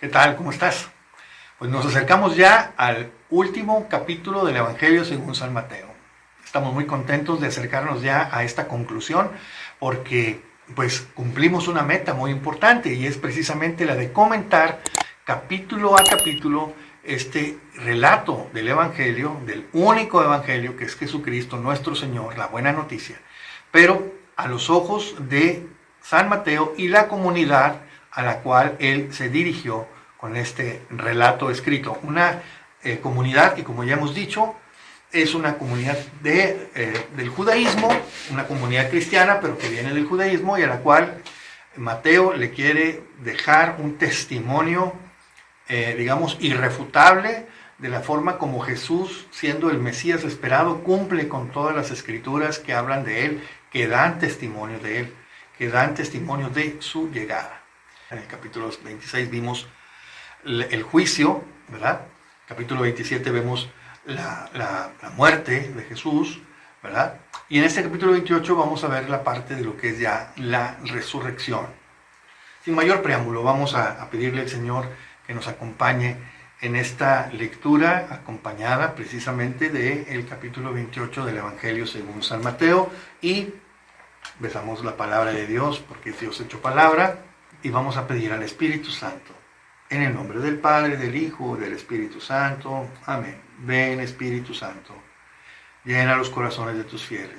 ¿Qué tal? ¿Cómo estás? Pues nos acercamos ya al último capítulo del Evangelio según San Mateo. Estamos muy contentos de acercarnos ya a esta conclusión porque pues cumplimos una meta muy importante y es precisamente la de comentar capítulo a capítulo este relato del Evangelio, del único Evangelio que es Jesucristo nuestro Señor, la buena noticia, pero a los ojos de San Mateo y la comunidad a la cual él se dirigió con este relato escrito. Una comunidad que, como ya hemos dicho, es una comunidad del judaísmo, una comunidad cristiana, pero que viene del judaísmo y a la cual Mateo le quiere dejar un testimonio, digamos, irrefutable de la forma como Jesús, siendo el Mesías esperado, cumple con todas las escrituras que hablan de él, que dan testimonio de él, que dan testimonio de su llegada. En el capítulo 26 vimos el juicio, ¿verdad? Capítulo 27 vemos la muerte de Jesús, ¿verdad? Y en este capítulo 28 vamos a ver la parte de lo que es ya la resurrección. Sin mayor preámbulo, vamos a pedirle al Señor que nos acompañe en esta lectura, acompañada precisamente del capítulo 28 del Evangelio según San Mateo, y besamos la palabra de Dios, porque es Dios hecho palabra, y vamos a pedir al Espíritu Santo. En el nombre del Padre, del Hijo, del Espíritu Santo. Amén. Ven, Espíritu Santo, llena los corazones de tus fieles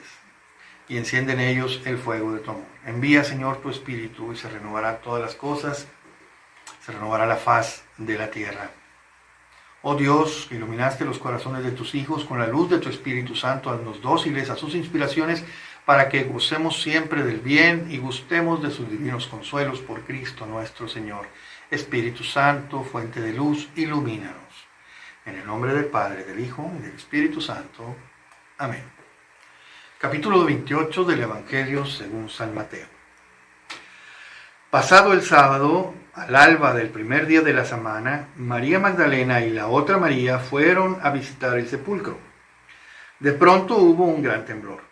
y enciende en ellos el fuego de tu amor. Envía, Señor, tu Espíritu y se renovarán todas las cosas, se renovará la faz de la tierra. Oh Dios, que iluminaste los corazones de tus hijos con la luz de tu Espíritu Santo, haznos dóciles a sus inspiraciones para que gocemos siempre del bien y gustemos de sus divinos consuelos por Cristo nuestro Señor. Espíritu Santo, fuente de luz, ilumínanos. En el nombre del Padre, del Hijo y del Espíritu Santo. Amén. Capítulo 28 del Evangelio según San Mateo. Pasado el sábado, al alba del primer día de la semana, María Magdalena y la otra María fueron a visitar el sepulcro. De pronto hubo un gran temblor.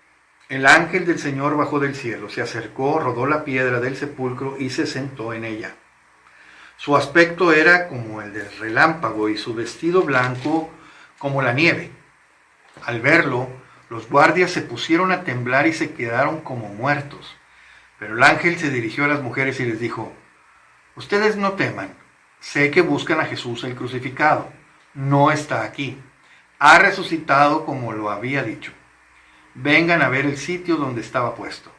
El ángel del Señor bajó del cielo, se acercó, rodó la piedra del sepulcro y se sentó en ella. Su aspecto era como el del relámpago y su vestido blanco como la nieve. Al verlo, los guardias se pusieron a temblar y se quedaron como muertos. Pero el ángel se dirigió a las mujeres y les dijo: ustedes no teman, sé que buscan a Jesús el crucificado. No está aquí. Ha resucitado como lo había dicho. Vengan a ver el sitio donde estaba puesto.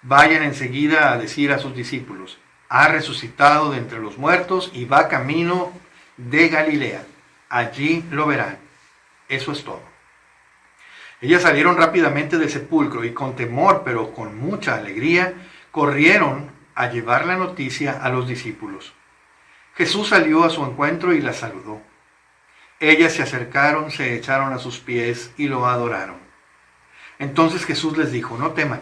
Vayan enseguida a decir a sus discípulos: ha resucitado de entre los muertos y va camino de Galilea. Allí lo verán. Eso es todo. Ellas salieron rápidamente del sepulcro y con temor, pero con mucha alegría, corrieron a llevar la noticia a los discípulos. Jesús salió a su encuentro y las saludó. Ellas se acercaron, se echaron a sus pies y lo adoraron. Entonces Jesús les dijo: no teman,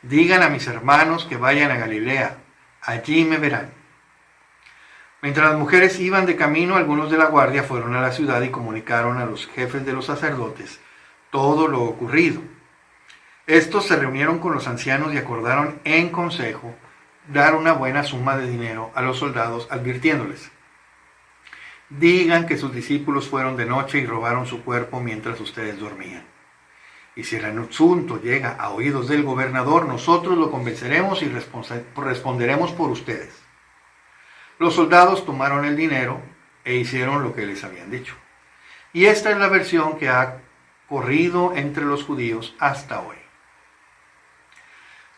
digan a mis hermanos que vayan a Galilea, allí me verán. Mientras las mujeres iban de camino, algunos de la guardia fueron a la ciudad y comunicaron a los jefes de los sacerdotes todo lo ocurrido. Estos se reunieron con los ancianos y acordaron en consejo dar una buena suma de dinero a los soldados, advirtiéndoles: digan que sus discípulos fueron de noche y robaron su cuerpo mientras ustedes dormían. Y si el asunto llega a oídos del gobernador, nosotros lo convenceremos y responderemos por ustedes. Los soldados tomaron el dinero e hicieron lo que les habían dicho. Y esta es la versión que ha corrido entre los judíos hasta hoy.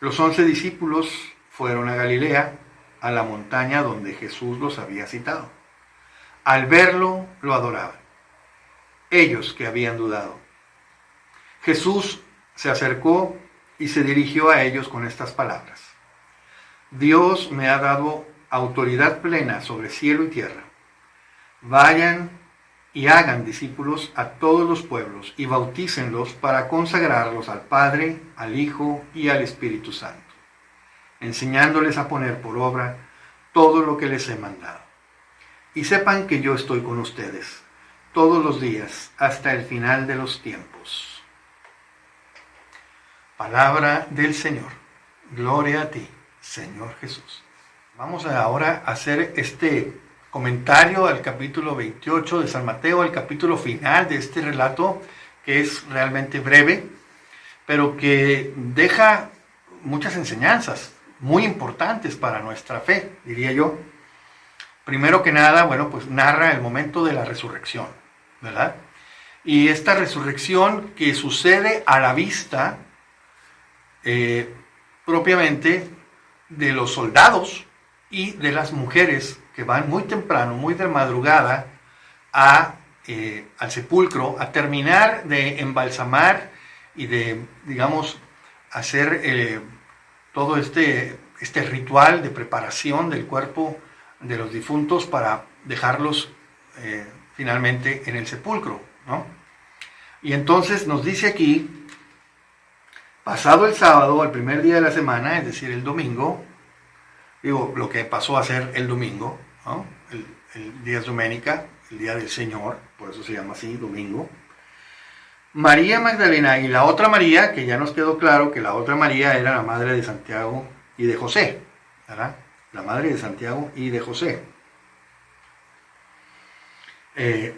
Los 11 discípulos fueron a Galilea, a la montaña donde Jesús los había citado. Al verlo, lo adoraban. Ellos que habían dudado. Jesús se acercó y se dirigió a ellos con estas palabras: Dios me ha dado autoridad plena sobre cielo y tierra. Vayan y hagan discípulos a todos los pueblos y bautícenlos para consagrarlos al Padre, al Hijo y al Espíritu Santo, enseñándoles a poner por obra todo lo que les he mandado. Y sepan que yo estoy con ustedes todos los días hasta el final de los tiempos. Palabra del Señor. Gloria a ti, Señor Jesús. Vamos ahora a hacer este comentario al capítulo 28 de San Mateo, el capítulo final de este relato, que es realmente breve, pero que deja muchas enseñanzas muy importantes para nuestra fe, diría yo. Primero que nada, bueno, pues narra el momento de la resurrección, ¿verdad? Y esta resurrección que sucede a la vista propiamente de los soldados y de las mujeres que van muy temprano, muy de madrugada, al sepulcro, a terminar de embalsamar y de, digamos, hacer todo este ritual de preparación del cuerpo de los difuntos para dejarlos finalmente en el sepulcro, ¿no? Y entonces nos dice aquí, pasado el sábado, el primer día de la semana, es decir, el domingo, digo, lo que pasó a ser el domingo, ¿no? El Dies Domenica, el día del Señor, por eso se llama así, domingo. María Magdalena y la otra María, que ya nos quedó claro que la otra María era la madre de Santiago y de José, ¿verdad? La madre de Santiago y de José.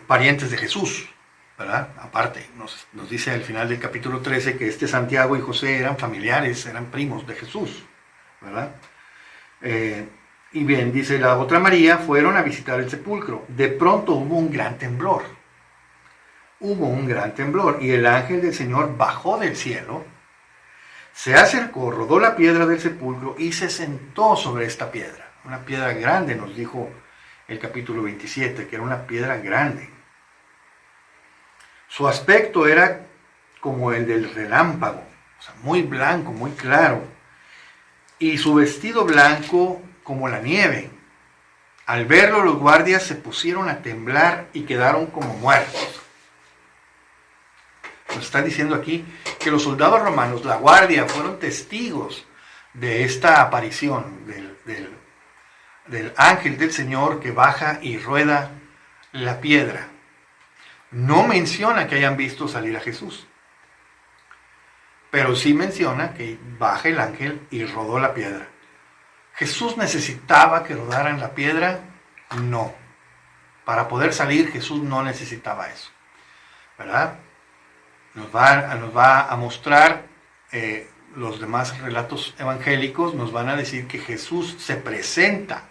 Parientes de Jesús, ¿verdad? Aparte, nos dice al final del capítulo 13 que este Santiago y José eran familiares, eran primos de Jesús, ¿verdad? Y bien, dice la otra María, fueron a visitar el sepulcro. De pronto hubo un gran temblor. Hubo un gran temblor y el ángel del Señor bajó del cielo, se acercó, rodó la piedra del sepulcro y se sentó sobre esta piedra. Una piedra grande, nos dijo el capítulo 27, que era una piedra grande. Su aspecto era como el del relámpago, o sea, muy blanco, muy claro. Y su vestido blanco como la nieve. Al verlo, los guardias se pusieron a temblar y quedaron como muertos. Nos está diciendo aquí que los soldados romanos, la guardia, fueron testigos de esta aparición del ángel del Señor que baja y rueda la piedra. No menciona que hayan visto salir a Jesús, pero sí menciona que baja el ángel y rodó la piedra. ¿Jesús necesitaba que rodaran la piedra? No. Para poder salir, Jesús no necesitaba eso, ¿verdad? Nos va a mostrar los demás relatos evangélicos, nos van a decir que Jesús se presenta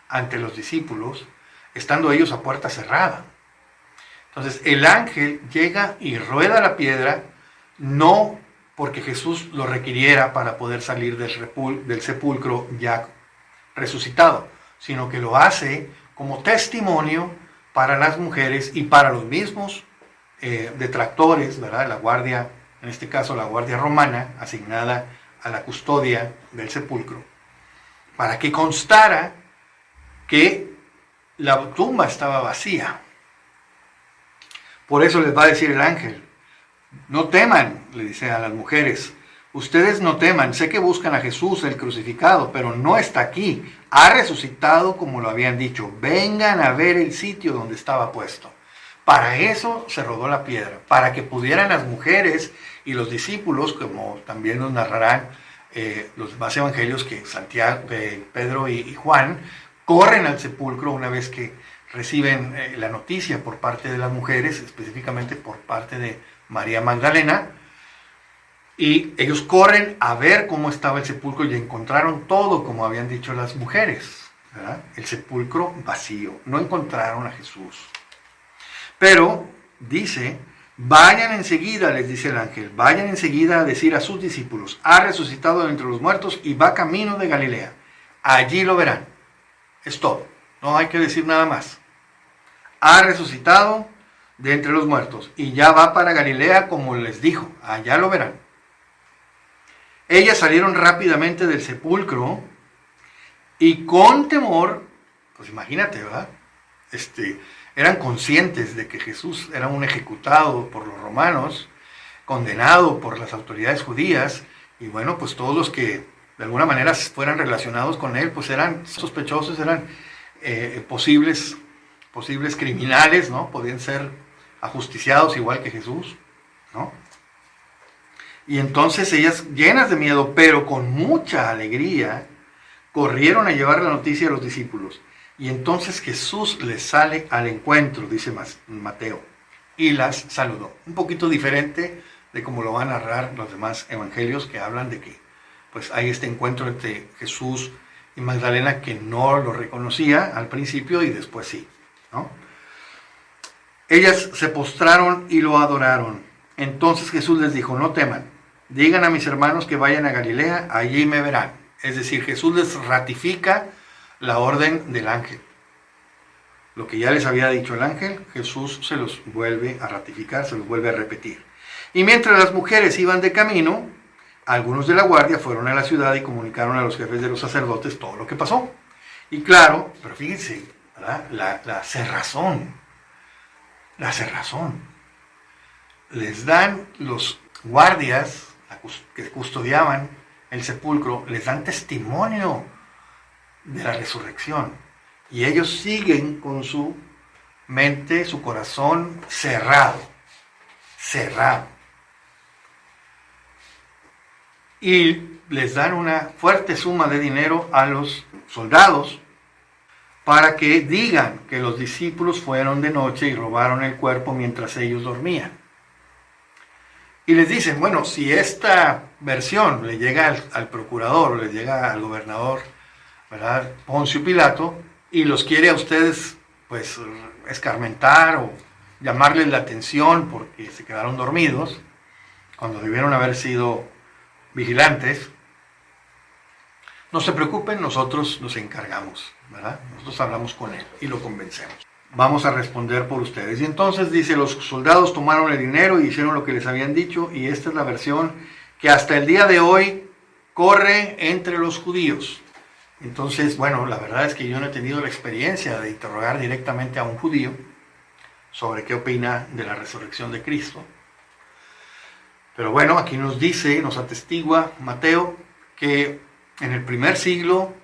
ante los discípulos, estando ellos a puerta cerrada. Entonces el ángel llega y rueda la piedra, no porque Jesús lo requiriera para poder salir del sepulcro ya resucitado, sino que lo hace como testimonio para las mujeres y para los mismos detractores, ¿verdad? La guardia, en este caso la guardia romana, asignada a la custodia del sepulcro, para que constara que la tumba estaba vacía. Por eso les va a decir el ángel, no teman, le dice a las mujeres, ustedes no teman, sé que buscan a Jesús el crucificado, pero no está aquí, ha resucitado como lo habían dicho, vengan a ver el sitio donde estaba puesto. Para eso se rodó la piedra, para que pudieran las mujeres y los discípulos, como también nos narrarán los demás evangelios, que Santiago, Pedro y Juan, corren al sepulcro una vez que reciben la noticia por parte de las mujeres, específicamente por parte de María Magdalena, y ellos corren a ver cómo estaba el sepulcro y encontraron todo como habían dicho las mujeres, ¿verdad? El sepulcro vacío, no encontraron a Jesús. Pero dice, vayan enseguida, les dice el ángel, vayan enseguida a decir a sus discípulos, ha resucitado de entre los muertos y va camino de Galilea. Allí lo verán. Es todo, no hay que decir nada más. Ha resucitado de entre los muertos y ya va para Galilea como les dijo, allá lo verán. Ellas salieron rápidamente del sepulcro y con temor, pues imagínate, ¿verdad? Eran conscientes de que Jesús era un ejecutado por los romanos, condenado por las autoridades judías, y bueno, pues todos los que de alguna manera fueran relacionados con él, pues eran sospechosos, eran posibles criminales, ¿no? Podían ser ajusticiados igual que Jesús, ¿no? Y entonces ellas, llenas de miedo, pero con mucha alegría, corrieron a llevar la noticia a los discípulos. Y entonces Jesús les sale al encuentro, dice Mateo, y las saludó. Un poquito diferente de cómo lo van a narrar los demás evangelios, que hablan de que pues hay este encuentro entre Jesús y Magdalena, que no lo reconocía al principio y después sí, ¿no? Ellas se postraron y lo adoraron. Entonces Jesús les dijo: no teman, digan a mis hermanos que vayan a Galilea, allí me verán. Es decir, Jesús les ratifica la orden del ángel. Lo que ya les había dicho el ángel, Jesús se los vuelve a ratificar, se los vuelve a repetir. Y mientras las mujeres iban de camino, algunos de la guardia fueron a la ciudad y comunicaron a los jefes de los sacerdotes todo lo que pasó. Y claro, pero fíjense, ¿verdad? La cerrazón. Les dan los guardias que custodiaban el sepulcro, les dan testimonio de la resurrección. Y ellos siguen con su mente, su corazón cerrado. Y les dan una fuerte suma de dinero a los soldados para que digan que los discípulos fueron de noche y robaron el cuerpo mientras ellos dormían. Y les dicen, bueno, si esta versión le llega al procurador, o le llega al gobernador, ¿verdad?, Poncio Pilato, y los quiere a ustedes pues escarmentar o llamarles la atención porque se quedaron dormidos cuando debieron haber sido vigilantes, no se preocupen, nosotros nos encargamos, ¿verdad? Nosotros hablamos con él y lo convencemos. Vamos a responder por ustedes. Y entonces dice, los soldados tomaron el dinero y hicieron lo que les habían dicho, y esta es la versión que hasta el día de hoy corre entre los judíos. Entonces, bueno, la verdad es que yo no he tenido la experiencia de interrogar directamente a un judío sobre qué opina de la resurrección de Cristo. Pero bueno, aquí nos dice, nos atestigua Mateo, que en el primer siglo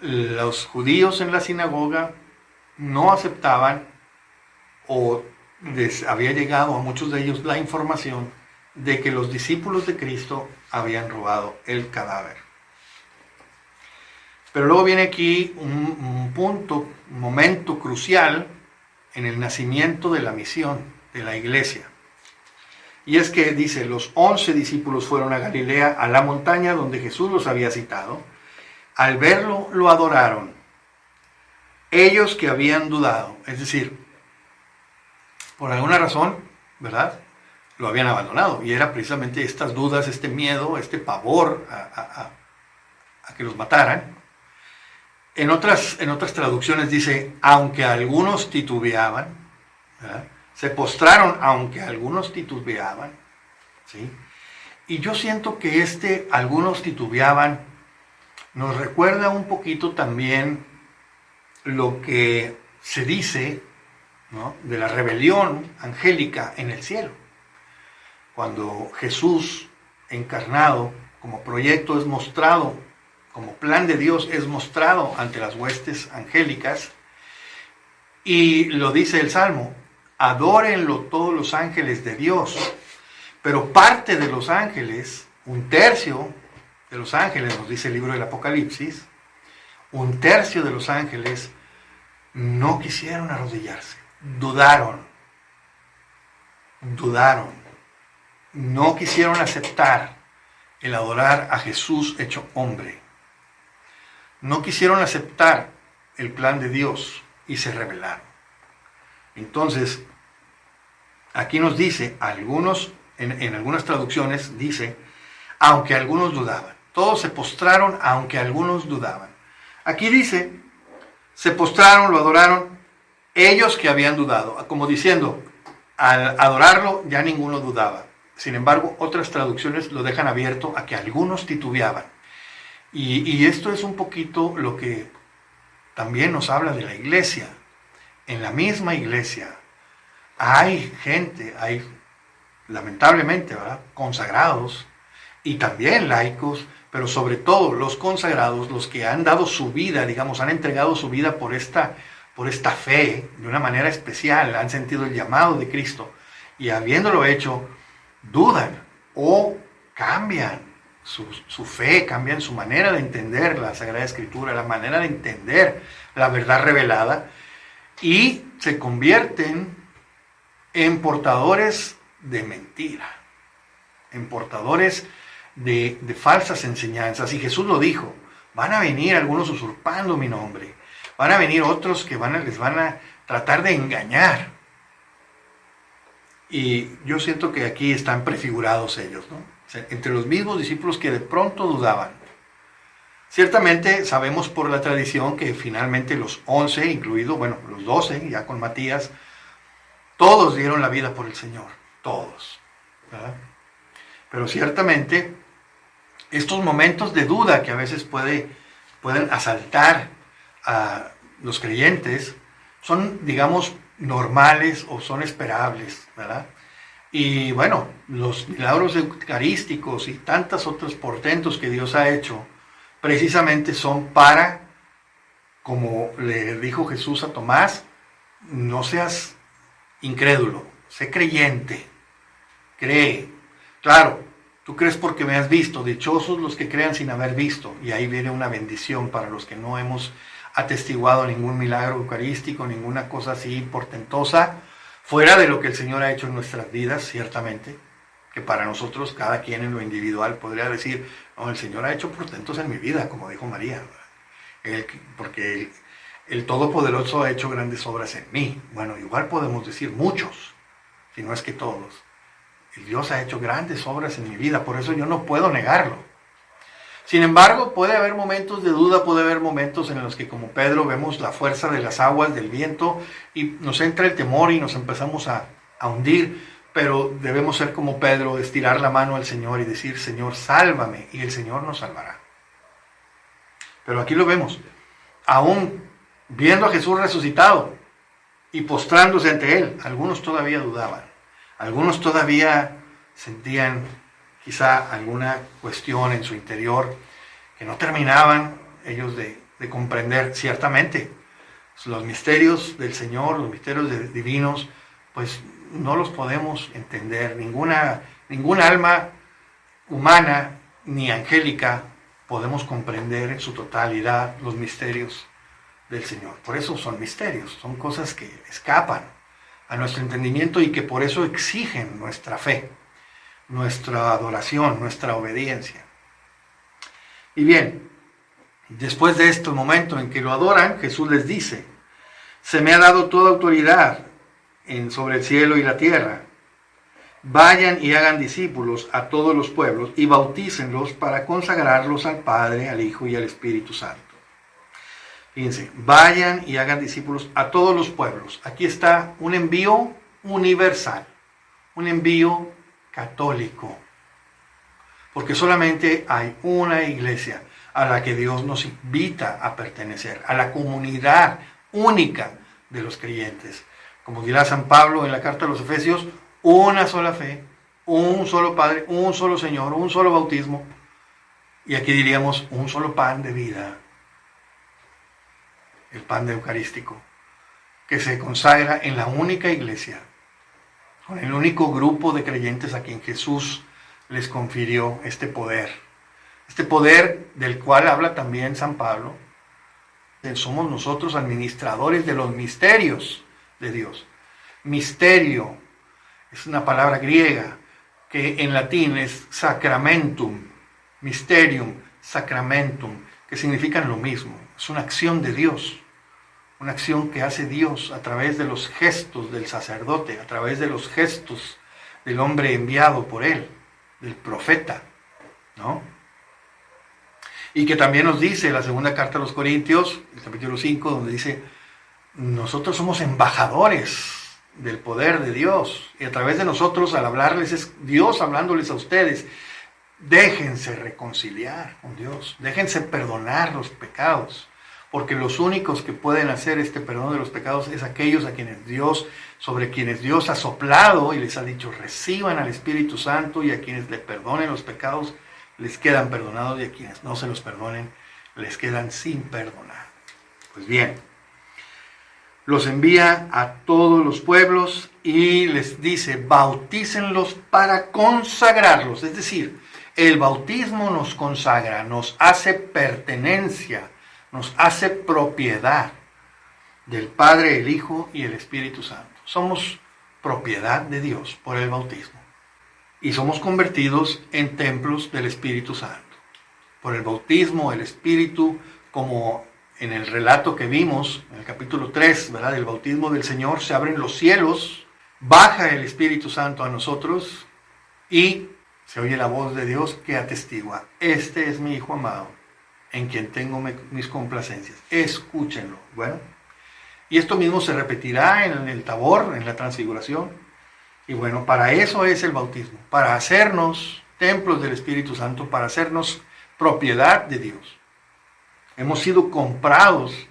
los judíos en la sinagoga no aceptaban, o les había llegado a muchos de ellos la información de que los discípulos de Cristo habían robado el cadáver. Pero luego viene aquí un punto, un momento crucial en el nacimiento de la misión de la iglesia. Y es que dice, los 11 discípulos fueron a Galilea, a la montaña donde Jesús los había citado. Al verlo, lo adoraron. Ellos que habían dudado, es decir, por alguna razón, ¿verdad?, lo habían abandonado. Y era precisamente estas dudas, este miedo, este pavor a que los mataran. En otras traducciones dice, aunque algunos titubeaban, ¿verdad?, se postraron aunque algunos titubeaban, ¿sí? Y yo siento que algunos titubeaban nos recuerda un poquito también lo que se dice, ¿no?, de la rebelión angélica en el cielo. Cuando Jesús encarnado como proyecto es mostrado, como plan de Dios es mostrado ante las huestes angélicas, y lo dice el Salmo, adórenlo todos los ángeles de Dios. Pero parte de los ángeles, un tercio de los ángeles, nos dice el libro del Apocalipsis, un tercio de los ángeles no quisieron arrodillarse, dudaron, no quisieron aceptar el adorar a Jesús hecho hombre, no quisieron aceptar el plan de Dios y se rebelaron. Entonces, aquí nos dice, en algunas traducciones dice, aunque algunos dudaban. Todos se postraron, aunque algunos dudaban. Aquí dice, se postraron, lo adoraron, ellos que habían dudado. Como diciendo, al adorarlo ya ninguno dudaba. Sin embargo, otras traducciones lo dejan abierto a que algunos titubeaban. Y esto es un poquito lo que también nos habla de la iglesia. En la misma iglesia hay gente, hay lamentablemente, ¿verdad?, consagrados y también laicos, pero sobre todo los consagrados, los que han dado su vida, digamos, han entregado su vida por esta fe de una manera especial, han sentido el llamado de Cristo y habiéndolo hecho, dudan o cambian su fe, cambian su manera de entender la Sagrada Escritura, la manera de entender la verdad revelada, y se convierten en portadores de mentira, en portadores de falsas enseñanzas. Y Jesús lo dijo: van a venir algunos usurpando mi nombre, van a venir otros que les van a tratar de engañar. Y yo siento que aquí están prefigurados ellos, ¿no? O sea, entre los mismos discípulos que de pronto dudaban. Ciertamente sabemos por la tradición que finalmente los 11, incluido, los 12, ya con Matías, todos dieron la vida por el Señor, todos, ¿verdad? Pero ciertamente estos momentos de duda que a veces pueden asaltar a los creyentes son, digamos, normales o son esperables, ¿verdad? Y bueno, los milagros eucarísticos y tantos otros portentos que Dios ha hecho precisamente son para, como le dijo Jesús a Tomás, no seas incrédulo, sé creyente, cree. Claro, tú crees porque me has visto, dichosos los que crean sin haber visto. Y ahí viene una bendición para los que no hemos atestiguado ningún milagro eucarístico, ninguna cosa así portentosa, fuera de lo que el Señor ha hecho en nuestras vidas, ciertamente, que para nosotros, cada quien en lo individual podría decir: no, el Señor ha hecho portentos en mi vida, como dijo María, porque el Todopoderoso ha hecho grandes obras en mí. Bueno, igual podemos decir muchos, si no es que todos. Y Dios ha hecho grandes obras en mi vida, por eso yo no puedo negarlo. Sin embargo, puede haber momentos de duda, puede haber momentos en los que, como Pedro, vemos la fuerza de las aguas, del viento, y nos entra el temor y nos empezamos a hundir, pero debemos ser como Pedro, estirar la mano al Señor y decir: Señor, sálvame, y el Señor nos salvará. Pero aquí lo vemos, aún viendo a Jesús resucitado y postrándose ante Él, algunos todavía dudaban, algunos todavía sentían quizá alguna cuestión en su interior que no terminaban ellos de comprender. Ciertamente, los misterios del Señor, los misterios divinos, pues no los podemos entender. Ninguna alma humana ni angélica podemos comprender en su totalidad los misterios del Señor. Por eso son misterios, son cosas que escapan a nuestro entendimiento y que por eso exigen nuestra fe, nuestra adoración, nuestra obediencia. Y bien, después de este momento en que lo adoran, Jesús les dice: se me ha dado toda autoridad sobre el cielo y la tierra. Vayan y hagan discípulos a todos los pueblos y bautícenlos para consagrarlos al Padre, al Hijo y al Espíritu Santo. Fíjense, vayan y hagan discípulos a todos los pueblos. Aquí está un envío universal, un envío católico, porque solamente hay una iglesia a la que Dios nos invita a pertenecer, a la comunidad única de los creyentes. Como dirá San Pablo en la carta a los Efesios: una sola fe, un solo Padre, un solo Señor, un solo bautismo, y aquí diríamos un solo pan de vida, el pan de eucarístico, que se consagra en la única iglesia, con el único grupo de creyentes a quien Jesús les confirió este poder del cual habla también San Pablo. Somos nosotros administradores de los misterios de Dios. Misterio es una palabra griega que en latín es sacramentum, mysterium, sacramentum, que significan lo mismo. Es una acción de Dios, una acción que hace Dios a través de los gestos del sacerdote, a través de los gestos del hombre enviado por él, del profeta, ¿no? Y que también nos dice la segunda carta a los Corintios, el capítulo 5, donde dice: nosotros somos embajadores del poder de Dios, y a través de nosotros, al hablarles, es Dios hablándoles a ustedes. Déjense reconciliar con Dios, déjense perdonar los pecados, porque los únicos que pueden hacer este perdón de los pecados es aquellos sobre quienes Dios ha soplado y les ha dicho: reciban al Espíritu Santo, y a quienes le perdonen los pecados les quedan perdonados, y a quienes no se los perdonen les quedan sin perdonar. Pues bien, los envía a todos los pueblos y les dice: bautícenlos para consagrarlos. Es decir, El bautismo nos consagra, nos hace pertenencia, nos hace propiedad del Padre, el Hijo y el Espíritu Santo. Somos propiedad de Dios por el bautismo. Y somos convertidos en templos del Espíritu Santo. Por el bautismo, el Espíritu, como en el relato que vimos, en el capítulo 3, ¿verdad? Del bautismo del Señor, se abren los cielos, baja el Espíritu Santo a nosotros y se oye la voz de Dios que atestigua: este es mi Hijo amado, en quien tengo mis complacencias. Escúchenlo. Bueno, y esto mismo se repetirá en el Tabor, en la Transfiguración. Y bueno, para eso es el bautismo, para hacernos templos del Espíritu Santo, para hacernos propiedad de Dios. Hemos sido comprados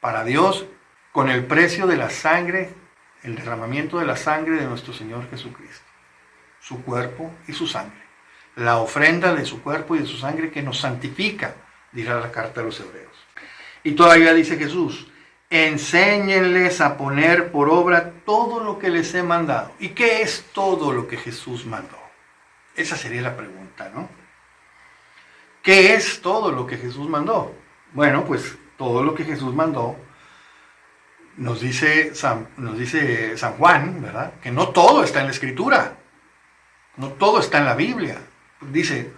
para Dios con el precio de la sangre, el derramamiento de la sangre de nuestro Señor Jesucristo, su cuerpo y su sangre, la ofrenda de su cuerpo y de su sangre que nos santifica, dirá la carta a los Hebreos. Y todavía dice Jesús: enséñenles a poner por obra todo lo que les he mandado. ¿Y qué es todo lo que Jesús mandó? Esa sería la pregunta, ¿no? ¿Qué es todo lo que Jesús mandó? Bueno, pues todo lo que Jesús mandó, nos dice San Juan, ¿verdad? Que no todo está en la Escritura, no todo está en la Biblia. Dice: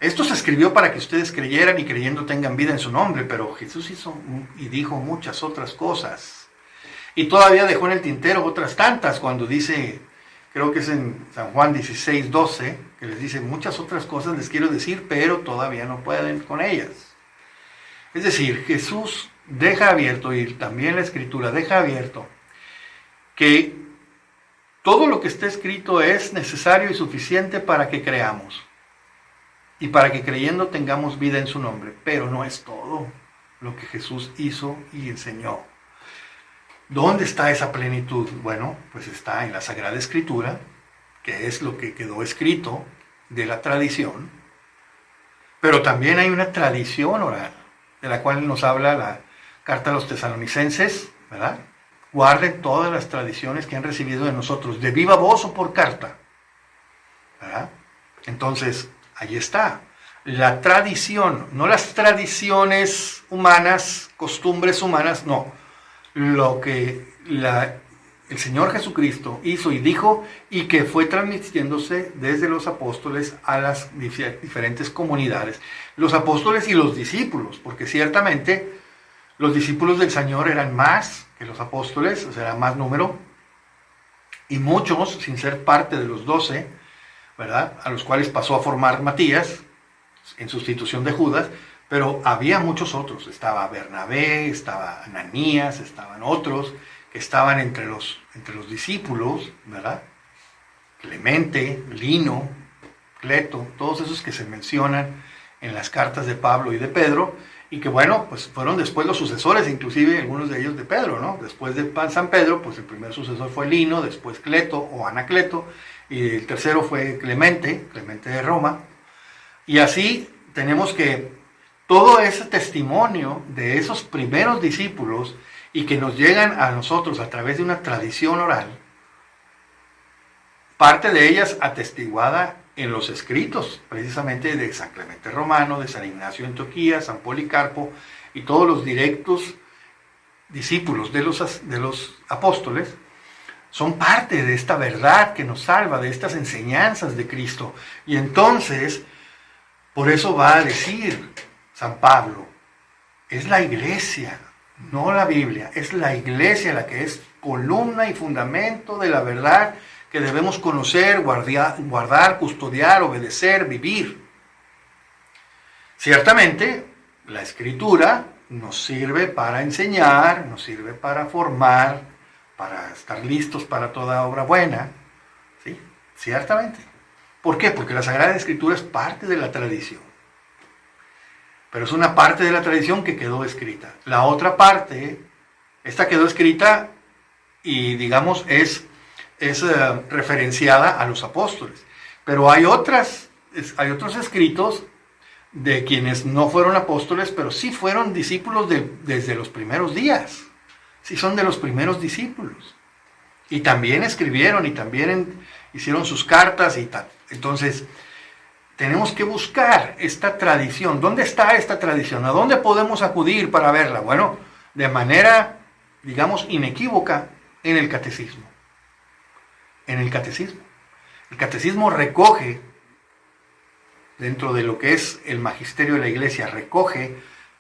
esto se escribió para que ustedes creyeran y creyendo tengan vida en su nombre, pero Jesús hizo y dijo muchas otras cosas. Y todavía dejó en el tintero otras tantas cuando dice, creo que es en San Juan 16:12, que les dice: muchas otras cosas les quiero decir, pero todavía no pueden con ellas. Es decir, Jesús deja abierto, y también la Escritura deja abierto, que todo lo que está escrito es necesario y suficiente para que creamos. Y para que creyendo tengamos vida en su nombre. Pero no es todo lo que Jesús hizo y enseñó. ¿Dónde está esa plenitud? Bueno, pues está en la Sagrada Escritura, que es lo que quedó escrito de la tradición. Pero también hay una tradición oral, de la cual nos habla la carta a los tesalonicenses, ¿verdad? Guarden todas las tradiciones que han recibido de nosotros, de viva voz o por carta, ¿verdad? Entonces, ahí está, la tradición, no las tradiciones humanas, costumbres humanas, no. Lo que el Señor Jesucristo hizo y dijo, y que fue transmitiéndose desde los apóstoles a las diferentes comunidades. Los apóstoles y los discípulos, porque ciertamente los discípulos del Señor eran más que los apóstoles, o sea, era más número, y muchos, sin ser parte de los 12, ¿verdad?, a los cuales pasó a formar Matías, en sustitución de Judas, pero había muchos otros. Estaba Bernabé, estaba Ananías, estaban otros que estaban entre los discípulos, ¿verdad? Clemente, Lino, Cleto, todos esos que se mencionan en las cartas de Pablo y de Pedro, y que bueno, pues fueron después los sucesores, inclusive algunos de ellos de Pedro, ¿no? Después de San Pedro, pues el primer sucesor fue Lino, después Cleto o Anacleto, y el tercero fue Clemente de Roma. Y así tenemos que todo ese testimonio de esos primeros discípulos, y que nos llegan a nosotros a través de una tradición oral, parte de ellas atestiguada en los escritos, precisamente de San Clemente Romano, de San Ignacio de Antioquía, San Policarpo, y todos los directos discípulos de los apóstoles, son parte de esta verdad que nos salva, de estas enseñanzas de Cristo. Y entonces, por eso va a decir San Pablo, es la iglesia, no la Biblia, es la iglesia la que es columna y fundamento de la verdad que debemos conocer, guardar, custodiar, obedecer, vivir. Ciertamente, la Escritura nos sirve para enseñar, nos sirve para formar, para estar listos para toda obra buena, ¿sí? Ciertamente. ¿Por qué? Porque la Sagrada Escritura es parte de la tradición. Pero es una parte de la tradición que quedó escrita. La otra parte, esta quedó escrita y digamos es referenciada a los apóstoles. Pero hay otros escritos de quienes no fueron apóstoles, pero sí fueron discípulos desde los primeros días. Sí son de los primeros discípulos. Y también escribieron y también hicieron sus cartas y tal. Entonces, tenemos que buscar esta tradición. ¿Dónde está esta tradición? ¿A dónde podemos acudir para verla? Bueno, de manera, digamos, inequívoca, en el catecismo. En el catecismo. El catecismo recoge, dentro de lo que es el magisterio de la Iglesia, recoge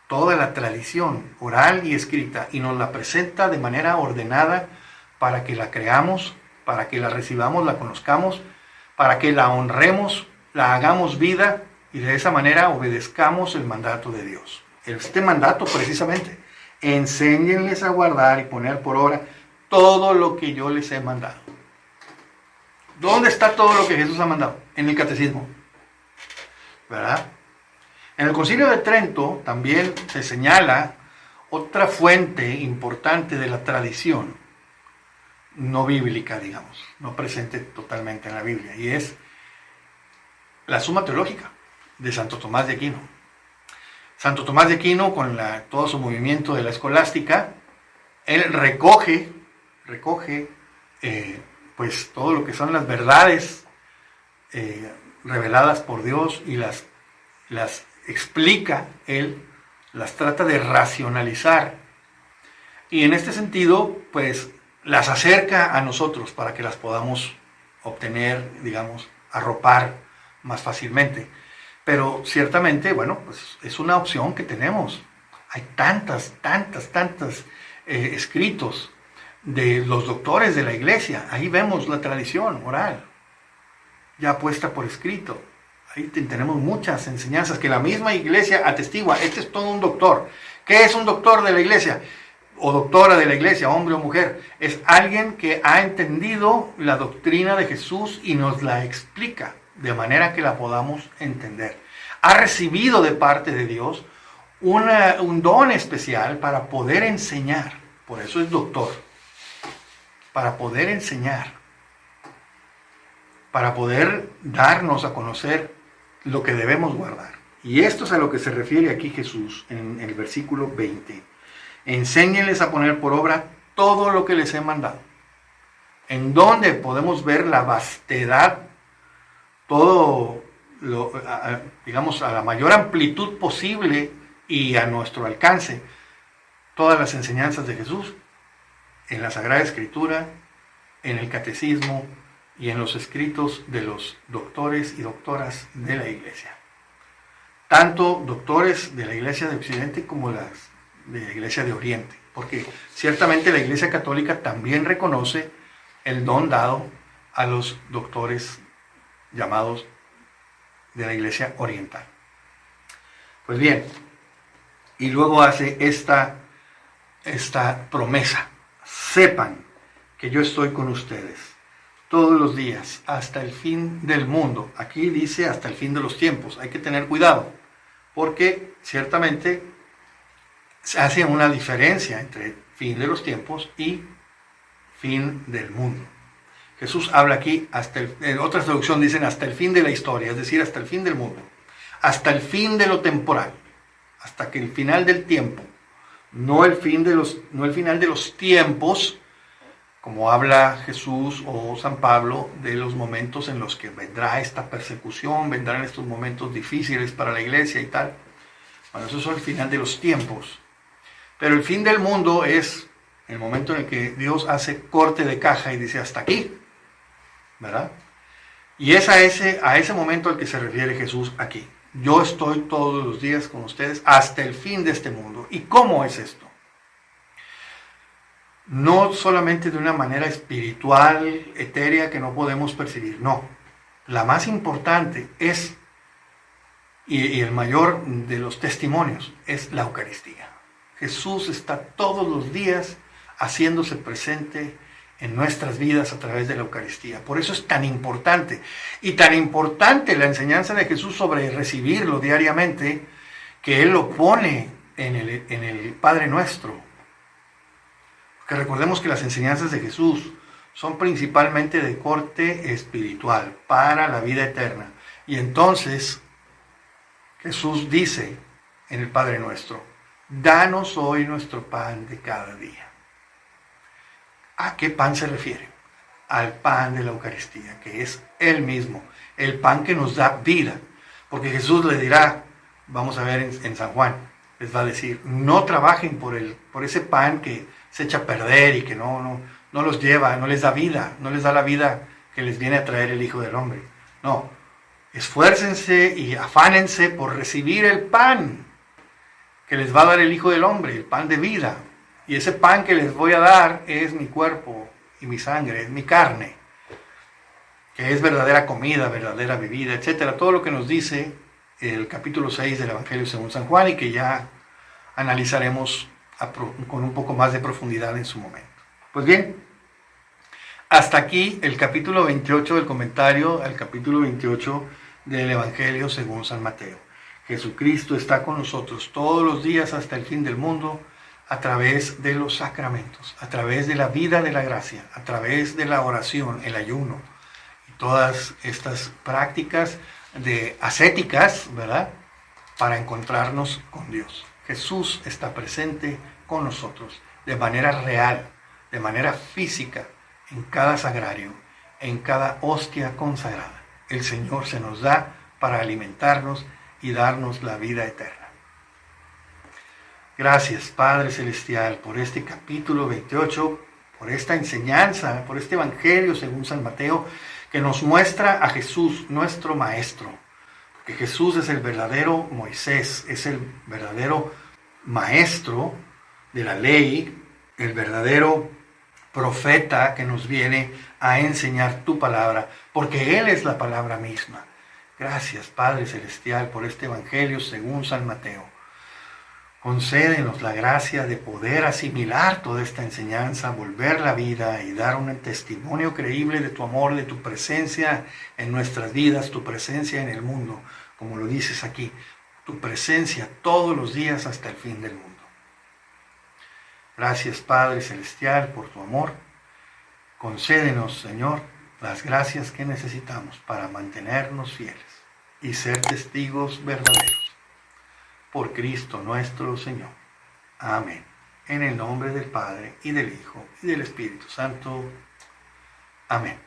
toda la tradición oral y escrita y nos la presenta de manera ordenada para que la creamos, para que la recibamos, la conozcamos, para que la honremos, la hagamos vida y de esa manera obedezcamos el mandato de Dios. Este mandato precisamente, enséñenles a guardar y poner por obra todo lo que yo les he mandado. ¿Dónde está todo lo que Jesús ha mandado? En el catecismo, ¿verdad? En el Concilio de Trento también se señala otra fuente importante de la tradición no bíblica, digamos, no presente totalmente en la Biblia, y es la Suma Teológica de Santo Tomás de Aquino. Santo Tomás de Aquino, con todo su movimiento de la escolástica, él recoge pues todo lo que son las verdades reveladas por Dios y las explica él, las trata de racionalizar y en este sentido pues las acerca a nosotros para que las podamos obtener, digamos, arropar más fácilmente. Pero ciertamente, bueno, pues es una opción que tenemos. Hay tantas escritos de los doctores de la Iglesia. Ahí vemos la tradición oral, ya puesta por escrito. Ahí tenemos muchas enseñanzas que la misma Iglesia atestigua. Este es todo un doctor. ¿Qué es un doctor de la Iglesia? O doctora de la Iglesia, hombre o mujer. Es alguien que ha entendido la doctrina de Jesús y nos la explica de manera que la podamos entender. Ha recibido de parte de Dios un don especial para poder enseñar. Por eso es doctor. Para poder enseñar. Para poder darnos a conocer lo que debemos guardar. Y esto es a lo que se refiere aquí Jesús en el versículo 20. Enséñenles a poner por obra todo lo que les he mandado. En donde podemos ver la vastedad, todo, digamos, a la mayor amplitud posible y a nuestro alcance, todas las enseñanzas de Jesús en la Sagrada Escritura, en el Catecismo y en los escritos de los doctores y doctoras de la Iglesia. Tanto doctores de la Iglesia de Occidente como de la Iglesia de Oriente, porque ciertamente la Iglesia Católica también reconoce el don dado a los doctores llamados de la Iglesia Oriental. Pues bien, y luego hace esta promesa: sepan que yo estoy con ustedes todos los días hasta el fin del mundo. Aquí dice hasta el fin de los tiempos. Hay que tener cuidado, porque ciertamente se hace una diferencia entre fin de los tiempos y fin del mundo. Jesús habla aquí, en otras traducciones dicen hasta el fin de la historia, es decir, hasta el fin del mundo, hasta el fin de lo temporal, hasta que el final del tiempo, no el final de los tiempos, como habla Jesús o San Pablo de los momentos en los que vendrá esta persecución, vendrán estos momentos difíciles para la iglesia y tal. Bueno, eso es el final de los tiempos. Pero el fin del mundo es el momento en el que Dios hace corte de caja y dice hasta aquí, ¿verdad? Y es a ese momento al que se refiere Jesús aquí. Yo estoy todos los días con ustedes hasta el fin de este mundo. ¿Y cómo es esto? No solamente de una manera espiritual, etérea, que no podemos percibir, no. La más importante es, y el mayor de los testimonios, es la Eucaristía. Jesús está todos los días haciéndose presente en nuestras vidas a través de la Eucaristía. Por eso es tan importante. Y tan importante la enseñanza de Jesús sobre recibirlo diariamente, que Él lo pone en el Padre Nuestro. Que recordemos que las enseñanzas de Jesús son principalmente de corte espiritual, para la vida eterna. Y entonces Jesús dice en el Padre Nuestro: danos hoy nuestro pan de cada día. ¿A qué pan se refiere? Al pan de la Eucaristía, que es Él mismo, el pan que nos da vida. Porque Jesús les dirá, vamos a ver en San Juan, les va a decir, no trabajen por ese pan que se echa a perder y que no los lleva, no les da vida, no les da la vida que les viene a traer el Hijo del Hombre. No, esfuércense y afánense por recibir el pan que les va a dar el Hijo del Hombre, el pan de vida. Y ese pan que les voy a dar es mi cuerpo y mi sangre, es mi carne, que es verdadera comida, verdadera bebida, etcétera. Todo lo que nos dice el capítulo 6 del Evangelio según San Juan y que ya analizaremos con un poco más de profundidad en su momento. Pues bien, hasta aquí el capítulo 28 del comentario al capítulo 28 del Evangelio según San Mateo. Jesucristo está con nosotros todos los días hasta el fin del mundo a través de los sacramentos, a través de la vida de la gracia, a través de la oración, el ayuno y todas estas prácticas ascéticas, ¿verdad? Para encontrarnos con Dios. Jesús está presente con nosotros de manera real, de manera física, en cada sagrario, en cada hostia consagrada. El Señor se nos da para alimentarnos y darnos la vida eterna. Gracias, Padre Celestial, por este capítulo 28, por esta enseñanza, por este Evangelio según San Mateo, que nos muestra a Jesús, nuestro Maestro. Porque Jesús es el verdadero Moisés, es el verdadero Maestro de la ley, el verdadero profeta que nos viene a enseñar tu palabra, porque Él es la palabra misma. Gracias, Padre Celestial, por este Evangelio según San Mateo. Concédenos la gracia de poder asimilar toda esta enseñanza, volver la vida y dar un testimonio creíble de tu amor, de tu presencia en nuestras vidas, tu presencia en el mundo, como lo dices aquí, tu presencia todos los días hasta el fin del mundo. Gracias, Padre Celestial, por tu amor. Concédenos, Señor, las gracias que necesitamos para mantenernos fieles y ser testigos verdaderos. Por Cristo nuestro Señor. Amén. En el nombre del Padre, y del Hijo, y del Espíritu Santo. Amén.